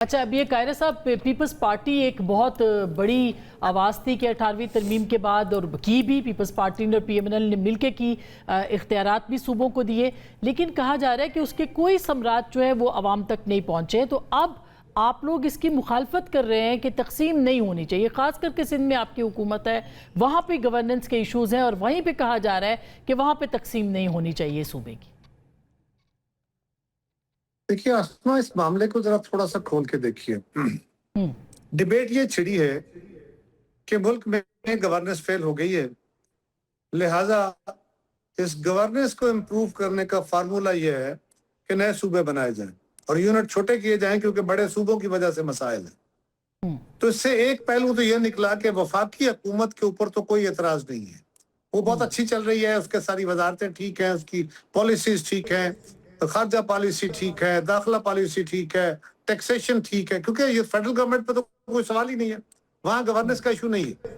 اچھا، اب یہ قاہرہ صاحب، پیپلز پارٹی ایک بہت بڑی آواز تھی کہ 18ویں ترمیم کے بعد، اور کی بھی پیپلز پارٹی نے اور پی ایم این ایل نے مل کے کی، اختیارات بھی صوبوں کو دیے، لیکن کہا جا رہا ہے کہ اس کے کوئی ثمرات جو ہے وہ عوام تک نہیں پہنچے. تو اب آپ لوگ اس کی مخالفت کر رہے ہیں کہ تقسیم نہیں ہونی چاہیے، خاص کر کے سندھ میں آپ کی حکومت ہے، وہاں پہ گورننس کے ایشوز ہیں، اور وہیں پہ کہا جا رہا ہے کہ وہاں پہ تقسیم نہیں ہونی چاہیے صوبے کی. دیکھیے آسما، اس معاملے کو ذرا تھوڑا سا کھول کے دیکھیے. ڈیبیٹ یہ چھڑی ہے کہ ملک میں گورننس فیل ہو گئی ہے، لہٰذا اس گورننس کو امپروو کرنے کا فارمولا یہ ہے کہ نئے صوبے بنائے جائیں اور یونٹ چھوٹے کیے جائیں، کیونکہ بڑے صوبوں کی وجہ سے مسائل ہیں. تو اس سے ایک پہلو تو یہ نکلا کہ وفاقی حکومت کے اوپر تو کوئی اعتراض نہیں ہے، وہ بہت اچھی چل رہی ہے، اس کے ساری وزارتیں ٹھیک ہیں، اس کی پالیسیز ٹھیک ہیں، خارجہ پالیسی ٹھیک ہے، داخلہ پالیسی ٹھیک ہے، ٹیکسیشن ٹھیک ہے، کیونکہ یہ فیڈرل گورنمنٹ پہ تو کوئی سوال ہی نہیں ہے، وہاں گورننس کا ایشو نہیں ہے.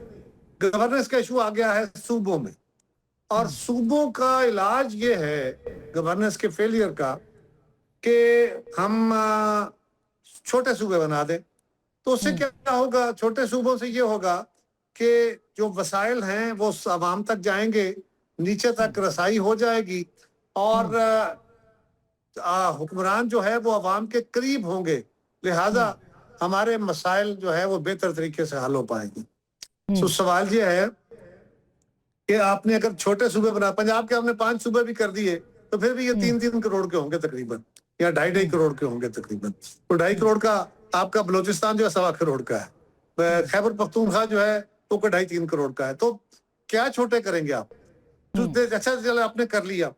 گورننس کا ایشو آ گیا ہے صوبوں میں، اور صوبوں کا علاج یہ ہے گورننس کے فیلئر کا کہ ہم چھوٹے صوبے بنا دیں. تو اس سے کیا ہوگا؟ چھوٹے صوبوں سے یہ ہوگا کہ جو وسائل ہیں وہ عوام تک جائیں گے، نیچے تک رسائی ہو جائے گی، اور حکمران جو ہے وہ عوام کے قریب ہوں گے، لہٰذا ہمارے مسائل جو ہے وہ بہتر طریقے سے حل ہو پائیں گے. تو سوال یہ ہے کہ آپ نے اگر چھوٹے صوبے بنا، پنجاب کے ہم نے 5 صوبے بھی کر دیے تو پھر بھی یہ 3 کروڑ کے ہوں گے تقریباً، یا 2.5 کروڑ کے ہوں گے تقریباً. تو 2.5 کروڑ کا آپ کا بلوچستان جو ہے 1.25 کروڑ کا ہے، خیبر پختونخوا جو ہے وہ 2.5-3 کروڑ کا ہے. تو کیا چھوٹے کریں گے آپ؟ اچھا چلو آپ نے کر لیا،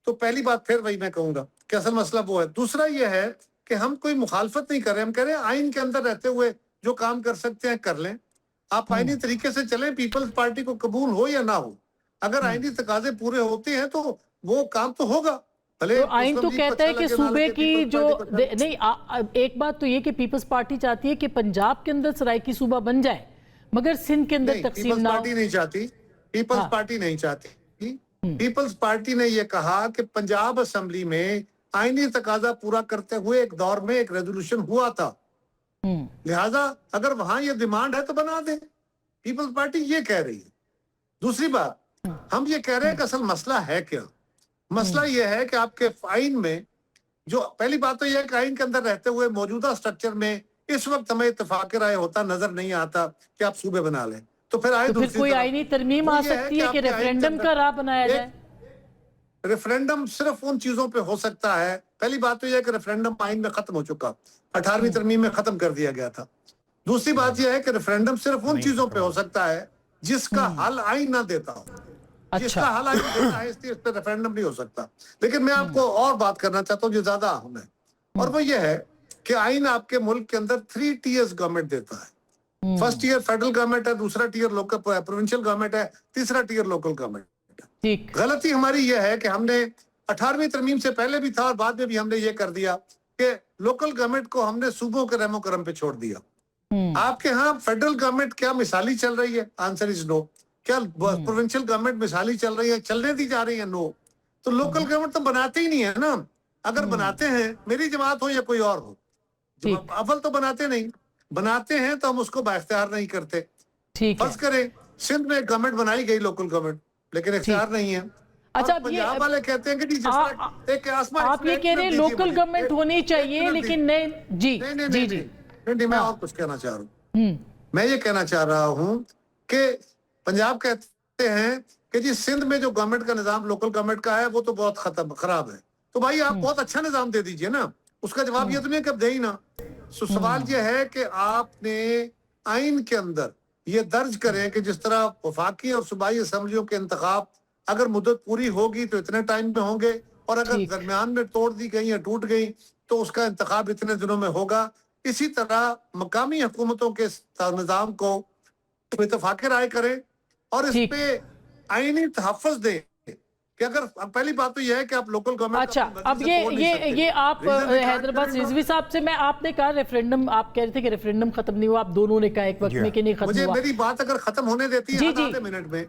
تو پہلی بات پھر وہی میں کہوں گا کہ اصل مسئلہ وہ ہے. دوسرا یہ ہے کہ ہم کوئی مخالفت نہیں کر رہے، ہم کہہ رہے ہیں آئین کے اندر رہتے ہوئے جو کام کر سکتے ہیں کر لیں، آپ آئینی طریقے سے چلیں، پیپلز پارٹی کو قبول ہو یا نہ ہو. اگر آئینی تقاضے پورے ہوتے ہیں تو وہ کام تو ہوگا. تو آئین تو کہتا ہے کہ صوبے کی جو نہیں، ایک بات تو یہ کہ پیپلز پارٹی چاہتی ہے کہ پنجاب کے اندر سرائیکی صوبہ بن جائے، مگر سندھ کے اندر تقسیم نہ ہو. پارٹی نہیں چاہتی، پیپلز پارٹی نہیں چاہتی. پیپلز پارٹی نے یہ کہا کہ پنجاب اسمبلی میں آئینی تقاضا پورا کرتے ہوئے ایک دور میں ایک ریزولوشن ہوا تھا، لہٰذا اگر وہاں یہ ڈیمانڈ ہے تو بنا دیں. پیپلز پارٹی یہ کہہ رہی ہے. دوسری بات، ہم یہ کہہ رہے ہیں کہ اصل مسئلہ ہے کیا؟ مسئلہ یہ ہے کہ آپ کے آئین میں جو پہلی بات تو یہ ہے کہ آئین کے اندر رہتے ہوئے موجودہ سٹرکچر میں اس وقت ہمیں اتفاق رائے ہوتا نظر نہیں آتا کہ آپ صوبے بنا لیں. تو پھر کوئی آئینی ترمیم آ سکتی ہے کہ ریفرینڈم کا راہ بنایا جائے. ریفرینڈم صرف ان چیزوں پہ ہو سکتا ہے، پہلی بات تو یہ ہے کہ ریفرینڈم آئین میں ختم ہو چکا، 18ویں ترمیم میں ختم کر دیا گیا تھا. دوسری بات یہ ہے کہ ریفرینڈم صرف ان چیزوں پہ ہو سکتا ہے جس کا حل آئین نہ دیتا ہو. جس کا حل آئین دیتا ہے اس پہ ریفرینڈم نہیں ہو سکتا. لیکن میں آپ کو اور بات کرنا چاہتا ہوں جو زیادہ اہم ہے، اور وہ یہ ہے کہ آئین آپ کے ملک کے اندر 3 ٹیئرز گورنمنٹ دیتا ہے. فرسٹ ٹیئر فیڈرل گورنمنٹ ہے، دوسرا ٹیئر لوکل پروونشل گورنمنٹ ہے، تیسرا ٹیئر لوکل گورنمنٹ ہے. غلطی ہماری یہ ہے کہ ہم نے 18ویں ترمیم سے پہلے بھی تھا اور بعد میں بھی ہم نے یہ کر دیا کہ لوکل گورنمنٹ کو ہم نے صوبوں کے رحم و کرم پہ چھوڑ دیا. آپ کے ہاں فیڈرل گورنمنٹ کیا مثالی چل رہی ہے؟ آنسر از نو. کیا پروونشل گورنمنٹ مثالی چل رہی ہے، چلنے دی جا رہی ہے؟ نو. تو لوکل گورنمنٹ تو بناتے ہی نہیں ہے نا. اگر بناتے ہیں، میری جماعت ہو یا کوئی اور ہو، اول تو بناتے نہیں، بناتے ہیں تو ہم اس کو بااختیار نہیں کرتے. فرض کریں سندھ میں گورنمنٹ بنائی گئی لوکل گورنمنٹ، لیکن اختیار نہیں ہے. اچھا، پنجاب والے کہتے ہیں کہ جی جس طرح ایک آپ یہ کہہ رہے ہیں لوکل گورنمنٹ ہونی چاہیے، لیکن نہیں، میں اور کچھ کہنا چاہ رہا ہوں. میں یہ کہنا چاہ رہا ہوں کہ پنجاب کہتے ہیں کہ جی سندھ میں جو گورنمنٹ کا نظام لوکل گورنمنٹ کا ہے وہ تو بہت خراب ہے. تو بھائی آپ بہت اچھا نظام دے دیجئے نا. اس کا جواب یہ تو نہیں کہ اب دے ہی نا. سوال یہ ہے کہ آپ نے آئین کے اندر یہ درج کریں کہ جس طرح وفاقی اور صوبائی اسمبلیوں کے انتخاب اگر مدت پوری ہوگی تو اتنے ٹائم میں ہوں گے، اور اگر درمیان میں توڑ دی گئی یا ٹوٹ گئی تو اس کا انتخاب اتنے دنوں میں ہوگا. اسی طرح مقامی حکومتوں کے نظام کو اتفاق رائے کریں اور اس پہ آئینی تحفظ دیں کہ اگر پہلی بات تو یہ ہے کہ آپ لوکل گورنمنٹ. اچھا، اب یہ آپ حیدرآباد رضوی صاحب سے میں آپ نے کہا ریفرینڈم، آپ کہہ رہے تھے کہ ریفرینڈم ختم نہیں ہوا، آپ دونوں نے کہا ایک وقت میں کہ نہیں ختم ہوا. میری بات اگر ختم ہونے دیتی ہے آدھے منٹ میں،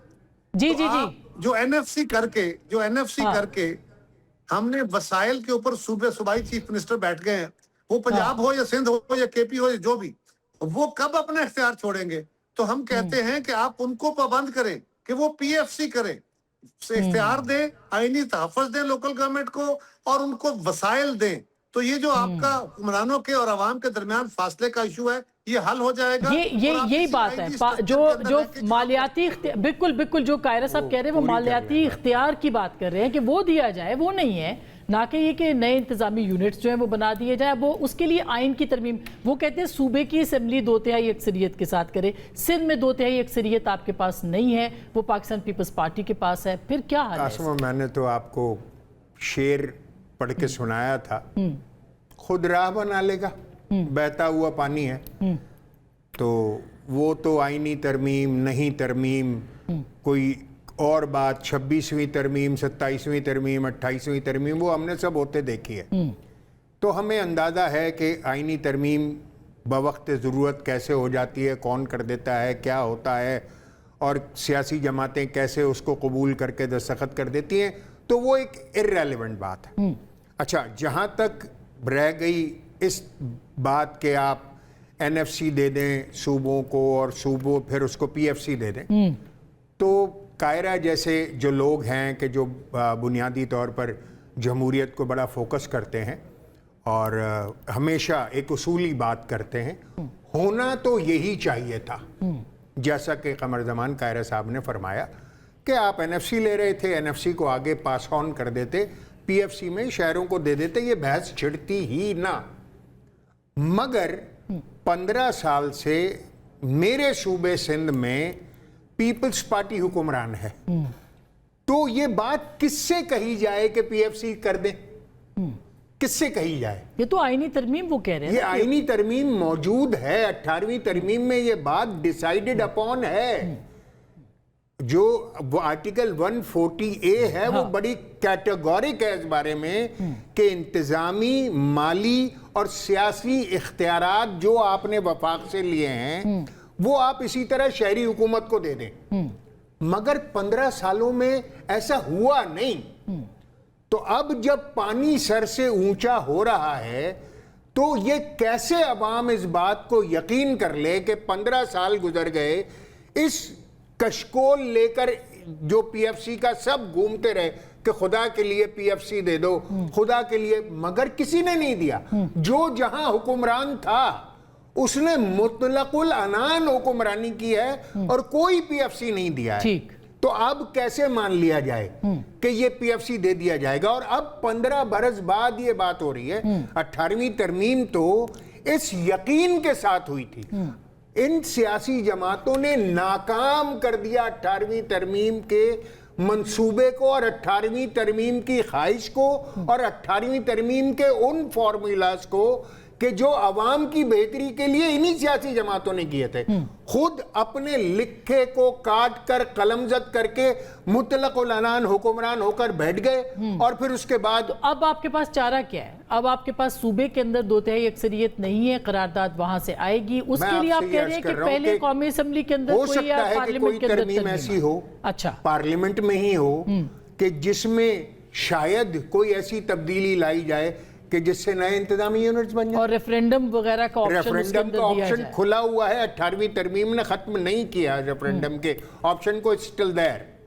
جو این ایف سی کر کے ہم نے وسائل کے اوپر صوبائی چیف منسٹر بیٹھ گئے ہیں وہ پنجاب ہو یا سندھ ہو یا کے پی ہو یا جو بھی، وہ کب اپنا اختیار چھوڑیں گے؟ تو ہم کہتے ہیں کہ آپ ان کو پابند کریں کہ وہ پی ایف سی کریں، اختیار دیں، آئینی تحفظ دیں لوکل گورنمنٹ کو، اور ان کو وسائل دیں. تو یہ جو آپ کا حکمرانوں کے اور عوام کے درمیان فاصلے کا ایشو ہے، یہ حل ہو جائے گا. یہی بات ہے جو مالیاتی بالکل جو قاہرہ صاحب کہہ رہے ہیں وہ مالیاتی اختیار کی بات کر رہے ہیں کہ وہ دیا جائے، وہ نہیں ہے، نہ کہ یہ کہ نئے انتظامی یونٹس جو ہیں وہ بنا دیے جائے. وہ اس کے لیے آئین کی ترمیم، وہ کہتے ہیں صوبے کی اسمبلی 2/3 اکثریت کے ساتھ کرے. سندھ میں 2/3 اکثریت آپ کے پاس نہیں ہے، وہ پاکستان پیپلز پارٹی کے پاس ہے. پھر کیا حل ہے؟ آسمہ، میں نے تو آپ کو شعر پڑھ کے سنایا تھا، خود راہ بنا لے گا، بہتا ہوا پانی ہے. تو وہ تو آئینی ترمیم نہیں، ترمیم کوئی اور بات، 26ویں ترمیم، 27ویں ترمیم، 28ویں ترمیم، وہ ہم نے سب ہوتے دیکھی ہے. تو ہمیں اندازہ ہے کہ آئینی ترمیم بوقت ضرورت کیسے ہو جاتی ہے، کون کر دیتا ہے، کیا ہوتا ہے، اور سیاسی جماعتیں کیسے اس کو قبول کر کے دستخط کر دیتی ہیں. تو وہ ایک irrelevant بات ہے. اچھا، جہاں تک رہ گئی اس بات کہ آپ این ایف سی دے دیں صوبوں کو اور صوبوں پھر اس کو پی ایف سی دے دیں، تو قاہرہ جیسے جو لوگ ہیں کہ جو بنیادی طور پر جمہوریت کو بڑا فوکس کرتے ہیں اور ہمیشہ ایک اصولی بات کرتے ہیں، ہونا تو یہی چاہیے تھا. جیسا کہ قمر زمان قاہرہ صاحب نے فرمایا کہ آپ این ایف سی لے رہے تھے، این ایف سی کو آگے پاس آن کر دیتے، پی ایف سی میں شہروں کو دے دیتے، یہ بحث چھڑتی ہی نہ. مگر 15 سال سے میرے صوبے سندھ میں پیپلز پارٹی حکمران ہے، تو یہ بات کس سے کہی جائے کہ پی ایف سی کر دیں؟ کس سے کہی جائے؟ یہ تو آئینی ترمیم وہ کہہ رہے ہیں، یہ آئینی ترمیم موجود ہے، 18ویں ترمیم میں یہ بات ڈیسائیڈڈ اپون ہے. جو وہ آرٹیکل 140A ہے وہ بڑی کیٹیگورک ہے اس بارے میں کہ انتظامی، مالی اور سیاسی اختیارات جو آپ نے وفاق سے لیے ہیں وہ آپ اسی طرح شہری حکومت کو دے دیں. مگر 15 سالوں میں ایسا ہوا نہیں. تو اب جب پانی سر سے اونچا ہو رہا ہے تو یہ کیسے عوام اس بات کو یقین کر لے کہ 15 سال گزر گئے، اس کشکول لے کر جو پی ایف سی کا سب گھومتے رہے کہ خدا کے لیے پی ایف سی دے دو، خدا کے لیے، مگر کسی نے نہیں دیا. جو جہاں حکمران تھا اس نے مطلق العنان حکمرانی کی ہے اور کوئی پی ایف سی نہیں دیا ہے. تو اب کیسے مان لیا جائے کہ یہ پی ایف سی دے دیا جائے گا؟ اور اب 15 برس بعد یہ بات ہو رہی ہے. 18ویں ترمیم تو اس یقین کے ساتھ ہوئی تھی. ان سیاسی جماعتوں نے ناکام کر دیا 18ویں ترمیم کے منصوبے کو اور 18ویں ترمیم کی خواہش کو اور 18ویں ترمیم کے ان فارمولاز کو کہ جو عوام کی بہتری کے لیے انہی سیاسی جماعتوں نے کیے تھے. خود اپنے لکھے کو کاٹ کر قلم زد کر کے مطلق العنان حکمران ہو کر بیٹھ گئے. اور پھر اس کے بعد اب آپ کے پاس چارہ کیا ہے؟ اب آپ کے پاس صوبے کے اندر 2/3 اکثریت نہیں ہے، قرارداد وہاں سے آئے گی. اس کے لیے آپ کہہ رہے ہیں کہ پہلے قومی اسمبلی کے اندر ہو سکتا ہے کہ کوئی ترمیم ایسی ہو، اچھا پارلیمنٹ میں ہی ہو، کہ جس میں شاید کوئی ایسی تبدیلی لائی جائے کہ جس سے نئے انتظامی یونٹس بن جائیں. اور ریفرینڈم وغیرہ کا ریفرینڈم کا آپشن کھلا ہوا ہے. 18ویں ترمیم نے ختم نہیں کیا ریفرینڈم کے آپشن کو، اسٹل دیر.